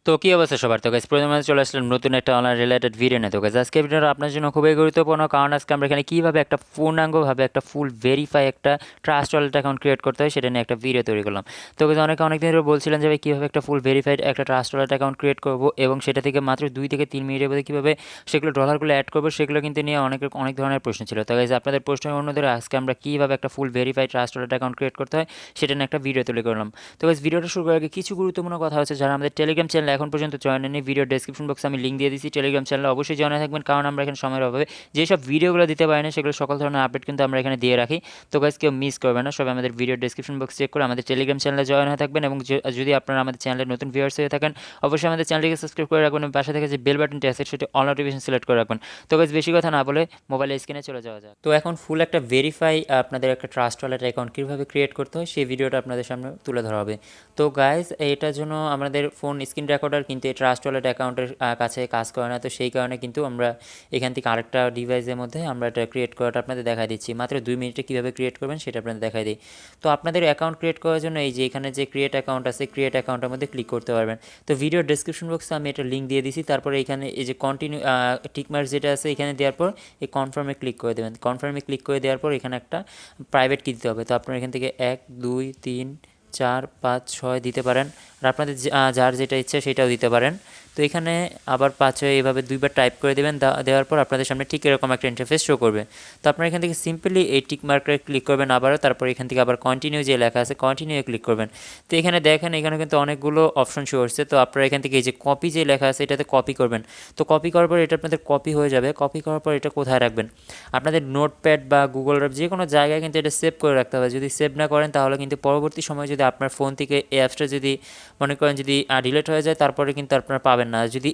তো কি অবস্থা সবার? তো গাইস প্রথমে চলে আসলাম নতুন একটা অনলাইন রিলেটেড ভিডিও নিয়ে। তো গাইস আজকে ভিডিওটা আপনার জন্য খুবই গুরুত্বপূর্ণ, কারণ আজকে আমরা এখানে কিভাবে একটা পূর্ণাঙ্গভাবে একটা ফুল ভেরিফাই একটা ট্রাস্ট ওয়ালেট অ্যাকাউন্ট ক্রিয়েট করতে হয় সেটা নিয়ে একটা ভিডিও তৈরি করলাম। তো গাইস অনেকে অনেক দিন ধরে বলছিলেন যে ভাই কীভাবে একটা ফুল ভেরিফাইড একটা ট্রাস্ট ওয়ালেট অ্যাকাউন্ট ক্রিয়েট করবো এবং সেটা থেকে মাত্র 2 থেকে 3 মিনিটের মধ্যে কীভাবে সেগুলো ডলারগুলো অ্যাড করবো, সেগুলো কিন্তু নিয়ে অনেক ধরনের প্রশ্ন ছিল। তো গাইস আপনাদের প্রশ্নের অন্য ধরে আজকে আমরা কীভাবে একটা full verified trust wallet account create করতে হয় সেটা নিয়ে একটা ভিডিও তৈরি করলাম। তো গাইস ভিডিওটা শুরু করার আগে কিছু গুরুত্বপূর্ণ কথা হচ্ছে, যারা আমাদের টেলিগ্রাম চ্যানেল এখন পর্যন্ত জয়েন হয়নি, ভিডিও ডেসক্রিপশন বক্সে আমি লিঙ্ক দিয়ে দিচ্ছি, টেলিগ্রাম চ্যানেলে অবশ্যই জয়েন থাকবেন, কারণ আমরা এখানে সময়ের অভাবে যেসব ভিডিওগুলো দিতে পারি না সেগুলো সকল ধরনের আপডেট কিন্তু আমরা এখানে দিয়ে রাখি। তো গাইস কেউ মিস করবে না, সবাই আমাদের ভিডিও ডেসক্রিপশন বক্স চেক করে আমাদের টেলিগ্রাম চ্যানেলে জয়েন হয়ে থাকবেন। এবং যদি আপনারা আমাদের চ্যানেলের নতুন ভিউয়ার্স হয়ে থাকেন, অবশ্যই আমাদের চ্যানেলটিকে সাবস্ক্রাইব করে রাখবেন এবং পাশে থেকে যে বেল বাটনটি আছে সেটি অল নোটিফিকেশন সিলেক্ট করে রাখবেন। তো গাইস বেশি কথা না বলে মোবাইলের স্ক্রিনে চলে যাওয়া যাক। তো এখন ফুল একটা ভেরিফাই আপনাদের একটা ট্রাস্ট ওয়ালেট অ্যাকাউন্ট কীভাবে ক্রিয়েট করতে হয় সেই ভিডিওটা আপনাদের সামনে তুলে ধরা হবে। তো গাইস এটার জন্য আমাদের ফোন স্ক্রিন রেকর্ডার কিন্তু এই ট্রাস্ট ওয়ালেট অ্যাকাউন্টের কাছে কাজ করে না। তো সেই কারণে কিন্তু আমরা এখান থেকে আরেকটা ডিভাইসের মধ্যে আমরা এটা ক্রিয়েট করাটা আপনাদের দেখা দিচ্ছি। মাত্র 2 মিনিটে কীভাবে ক্রিয়েট করবেন সেটা আপনাদের দেখাই দিই। তো আপনাদের অ্যাকাউন্ট ক্রিয়েট করার জন্য এই যে এখানে যে ক্রিয়েট অ্যাকাউন্ট আছে, ক্রিয়েট অ্যাকাউন্টের মধ্যে ক্লিক করতে পারবেন। তো ভিডিও ডেসক্রিপশন বক্সে আমি এটা লিঙ্ক দিয়ে দিছি। তারপরে এখানে এই যে কন্টিনিউ টিকমার্ক যেটা আছে এখানে দেওয়ার পর এই কনফার্মে ক্লিক করে দেবেন। কনফার্মে ক্লিক করে দেওয়ার পর এখানে একটা প্রাইভেট কি দিতে হবে। তো আপনারা এখান থেকে 1 2 3 4 5 6 দিতে পারেন, আর আপনাদের যার যেটা ইচ্ছা সেটাও দিতে পারেন। তো এখানে আবার 5 6 এভাবে দুইবার টাইপ করে দেবেন। দেওয়ার পর আপনাদের সামনে ঠিক এরকম একটা ইন্টারফেস শো করবে। তো আপনারা এখান থেকে সিম্পলি এই টিক মার্কে ক্লিক করবেন আবারও, তারপর এখান থেকে আবার কন্টিনিউ যে লেখা আছে কন্টিনিউ ক্লিক করবেন। তো এখানে দেখেন এখানে কিন্তু অনেকগুলো অপশন শো হচ্ছে। তো আপনারা এখান থেকে এই যে কপি যে লেখা আছে এটাতে কপি করবেন। তো কপি করার পর এটা আপনাদের কপি হয়ে যাবে। কপি করার পর এটা কোথায় রাখবেন? আপনাদের নোটপ্যাড বা গুগল ড্রাইভ যে কোনো জায়গায় কিন্তু এটা সেভ করে রাখতে হবে। যদি সেভ না করেন তাহলে কিন্তু পরবর্তী সময়ে যদি আপনার ফোন থেকে এই অ্যাপসটা যদি মনে করেন যদি ডিলিট হয়ে যায় তারপরে কিন্তু আপনারা পাবেন না। যদি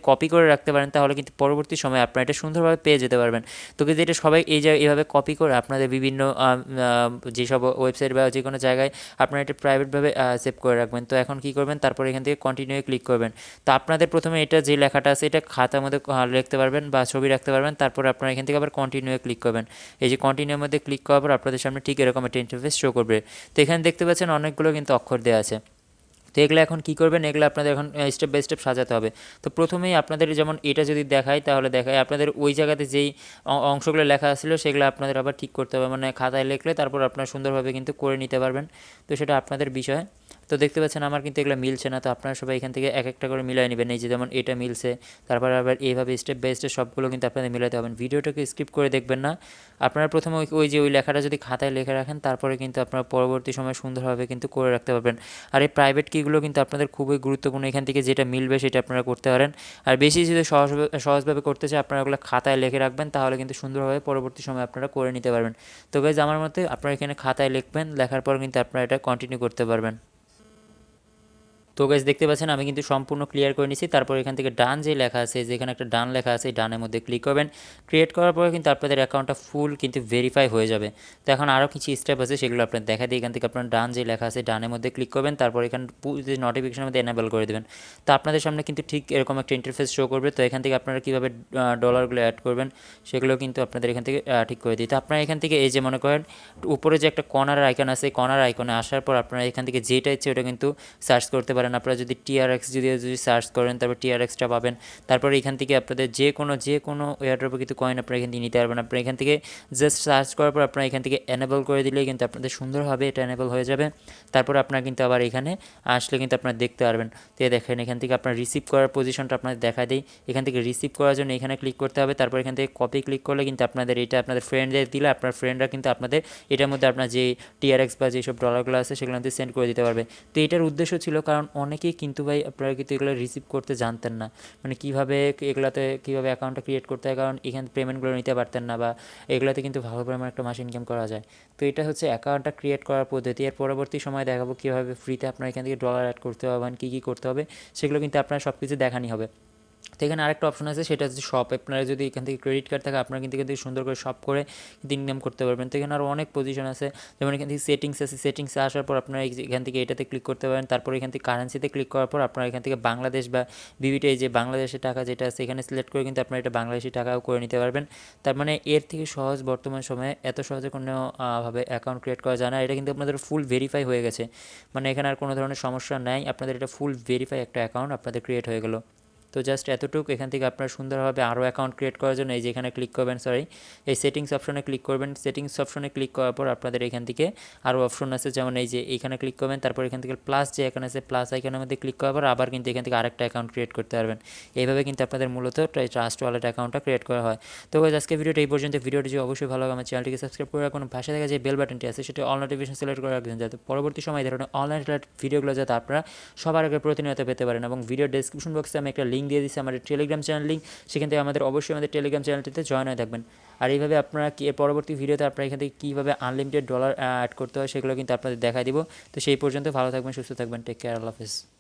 কপি করে রাখতে পারেন তাহলে কিন্তু পরবর্তী সময়ে আপনারা এটা সুন্দরভাবে পেয়ে যেতে পারবেন। তো কিন্তু এটা সবাই এইভাবে কপি করে আপনাদের বিভিন্ন যেসব ওয়েবসাইট বা যে কোনো জায়গায় আপনারা এটা প্রাইভেটভাবে সেভ করে রাখবেন। তো এখন কী করবেন? তারপর এখান থেকে কন্টিনিউ ক্লিক করবেন। তো আপনাদের প্রথমে এটা যে লেখাটা আছে এটা খাতার মধ্যে লিখতে পারবেন বা ছবি রাখতে পারবেন। তারপর আপনারা এখান থেকে আবার কন্টিনিউ ক্লিক করবেন। এই যে কন্টিনিউর মধ্যে ক্লিক করার পর আপনাদের সামনে ঠিক এরকম একটা ইন্টারফেস শো করবে। তো এখানে দেখতে পাচ্ছেন অনেকগুলো কিন্তু অক্ষর দেওয়া আছে। তো এগুলো এখন কী করবেন? এগুলো আপনাদের এখন স্টেপ বাই স্টেপ সাজাতে হবে। তো প্রথমেই আপনাদের যেমন এটা যদি দেখায় তাহলে দেখায় আপনাদের ওই জায়গাতে যেই অংশগুলো লেখা ছিল সেগুলো আপনাদের আবার ঠিক করতে হবে, মানে খাতায় লিখলে তারপর আপনারা সুন্দরভাবে কিন্তু করে নিতে পারবেন। তো সেটা আপনাদের বিষয়। তো দেখতে পাচ্ছেন আমার কিন্তু এগুলো মিলছে না, তো আপনারা সবাই এখান থেকে এক একটা করে মিলাই নেবেন। এই যে যেমন এটা মিলছে, তারপর আবার এইভাবে স্টেপ বাই স্টেপ সবগুলো কিন্তু আপনাদের মিলাতে হবেন। ভিডিওটাকে স্কিপ করে দেখবেন না। আপনারা প্রথমে ওই লেখাটা যদি খাতায় লিখে রাখেন তারপরে কিন্তু আপনারা পরবর্তী সময় সুন্দরভাবে কিন্তু করে রাখতে পারবেন। আর এই প্রাইভেট কিগুলো কিন্তু আপনাদের খুবই গুরুত্বপূর্ণ, এখান থেকে যেটা মিলবে সেটা আপনারা করতে পারেন। আর বেশি যদি সহজভাবে করতে চাই আপনারা ওগুলো খাতায় লিখে রাখবেন, তাহলে কিন্তু সুন্দরভাবে পরবর্তী সময় আপনারা করে নিতে পারবেন। তো গাইজ আমার মতে আপনারা এখানে খাতায় লিখবেন, লেখার পর কিন্তু আপনারা এটা কন্টিনিউ করতে পারবেন। তো গাইস দেখতে পাচ্ছেন আমি কিন্তু সম্পূর্ণ ক্লিয়ার করে নিয়েছি। তারপর এখান থেকে ডান যে লেখা আছে, যেখানে একটা ডান লেখা আছে, এই ডানের মধ্যে ক্লিক করবেন। ক্রিয়েট করার পরে কিন্তু আপনাদের অ্যাকাউন্টটা ফুল কিন্তু ভেরিফাই হয়ে যাবে। তো এখন আরও কিছু স্টেপ আছে সেগুলো আপনার দেখা দিই। এখান থেকে আপনার ডান যে লেখা আছে ডানের মধ্যে ক্লিক করবেন, তারপর এখানে নোটিফিকেশনের মধ্যে এনেবল করে দেবেন। তো আপনাদের সামনে কিন্তু ঠিক এরকম একটা ইন্টারফেস শো করবে। তো এখান থেকে আপনারা কীভাবে ডলারগুলো অ্যাড করবেন সেগুলো কিন্তু আপনাদের এখান থেকে ঠিক করে দিই। তো আপনারা এখান থেকে এই যে মনে করেন উপরে যে একটা কর্নার আইকন আছে, কর্নার আইকনে আসার পর আপনারা এখান থেকে যেটা ইচ্ছে ওটা কিন্তু সার্চ করতে পারেন। আপনারা যদি টিআরএক্স যদি সার্চ করেন তারপর টিআরএক্সটা পাবেন। তারপরে এখান থেকে আপনাদের যে কোনো এয়ারড্রপে কিন্তু কয়েন আপনারা এখান থেকে নিতে পারবেন। আপনারা এখান থেকে জাস্ট সার্চ করার পর আপনারা এখান থেকে এনেবল করে দিলেই কিন্তু আপনাদের সুন্দরভাবে এটা এনেবল হয়ে যাবে। তারপর আপনারা কিন্তু আবার এখানে আসলে কিন্তু আপনারা দেখতে পারবেন। তো দেখেন এখান থেকে আপনার রিসিভ করার পজিশনটা আপনাদের দেখা দেয়। এখান থেকে রিসিভ করার জন্য এখানে ক্লিক করতে হবে। তারপর এখান থেকে কপি ক্লিক করলে কিন্তু আপনাদের এটা আপনাদের ফ্রেন্ডদের দিলে আপনার ফ্রেন্ডরা কিন্তু আপনাদের এটার মধ্যে আপনার যে টিআরএক্স বা যেসব ডলারগুলো আছে সেগুলো সেন্ড করে দিতে পারবে। তো এটার উদ্দেশ্য ছিল কারণ অনেকেই কিন্তু ভাই আপনারা কিন্তু এগুলো রিসিভ করতে জানতেন না, মানে কীভাবে এগুলাতে কীভাবে অ্যাকাউন্টটা ক্রিয়েট করতে হয়, কারণ এখানে পেমেন্টগুলো নিতে পারতেন না বা এগুলাতে কিন্তু ভালো পরিমাণ একটা মাস ইনকাম করা যায়। তো এটা হচ্ছে অ্যাকাউন্টটা ক্রিয়েট করার পদ্ধতি। এর পরবর্তী সময় দেখাবো কীভাবে ফ্রিতে আপনারা এখান থেকে ডলার অ্যাড করতে পারবেন, কী কী করতে হবে সেগুলো কিন্তু আপনারা সব কিছু দেখানি হবে। তো এখানে আরেকটা অপশন আছে, সেটা হচ্ছে শপ। আপনারা যদি এখান থেকে ক্রেডিট কার্ড থাকে আপনারা কিন্তু সুন্দর করে শপ করে কিন্তু ইনকাম করতে পারবেন। তো এখানে আরও অনেক পজিশন আছে, যেমন এখান থেকে সেটিংস আছে, সেটিংসে আসার পর আপনারা এখান থেকে এটাতে ক্লিক করতে পারেন। তারপর এখান থেকে কারেন্সিতে ক্লিক করার পর আপনারা এখান থেকে বাংলাদেশ বা বিবিটা, এই যে বাংলাদেশের টাকা যেটা আছে এখানে সিলেক্ট করে কিন্তু আপনারা এটা বাংলাদেশি টাকাও করে নিতে পারবেন। তার মানে এর থেকে সহজ বর্তমান সময়ে এত সহজে কোনো ভাবে অ্যাকাউন্ট ক্রিয়েট করা যায় না। এটা কিন্তু আপনাদের ফুল ভেরিফাই হয়ে গেছে, মানে এখানে আর কোনো ধরনের সমস্যা নাই, আপনাদের এটা ফুল ভেরিফাই একটা অ্যাকাউন্ট আপনাদের ক্রিয়েট হয়ে গেলো। তো জাস্ট এতটুকু। এখান থেকে আপনারা সুন্দরভাবে আরও অ্যাকাউন্ট ক্রিয়েট করার জন্য এই যে এখানে ক্লিক করবেন, এই সেটিংস অপশনে ক্লিক করবেন। সেটিংস অপশনে ক্লিক করার পর আপনাদের এখান থেকে আরও অপশন আছে, যেমন এই যে এইখানে ক্লিক করবেন, তারপর এখান থেকে প্লাস যে আইকন আছে প্লাস আইকনের মধ্যে ক্লিক করার পর আবার কিন্তু এখান থেকে আরেকটা অ্যাকাউন্ট ক্রিয়েট করতে পারবেন। এইভাবে কিন্তু আপনাদের মূলত ট্রাস্ট ওয়ালেট অ্যাকাউন্টটা ক্রিয়েট করা হয়। তো গাইস আজকে ভিডিওটা এই পর্যন্ত। ভিডিওটি যদি অবশ্যই ভালো লাগে আমার চ্যানেলটিকে সাবস্ক্রাইব করে রাখুন, পাশে থাকা যে বেল বাটনটি আছে সেটা অল নোটিফিকেশন সিলেক্ট করে রাখবেন, যাতে পরবর্তী সময় এই ধরনের অনলাইন রিলেটেড ভিডিওগুলো যাতে আপনারা সবার আগে প্রতিনিয়ত পেতে পারেন। এবং ভিডিও ডেসক্রিপশন বক্সে আমি একটা লিঙ্ক দিয়ে দিচ্ছি আমাদের টেলিগ্রাম চ্যানেল লিঙ্ক, সেখান থেকে অবশ্যই আমাদের টেলিগ্রাম চ্যানেলটিতে জয়েন হয়ে থাকবেন। আর এইভাবে আপনারা কি পরবর্তী ভিডিওতে আপনারা এখান থেকে কীভাবে আনলিমিটেড ডলার অ্যাড করতে হয় সেগুলো কিন্তু আপনাদের দেখাই দিব। তো সেই পর্যন্ত ভালো থাকবেন, সুস্থ থাকবেন, টেক কেয়ার, আল্লাহ হাফেজ।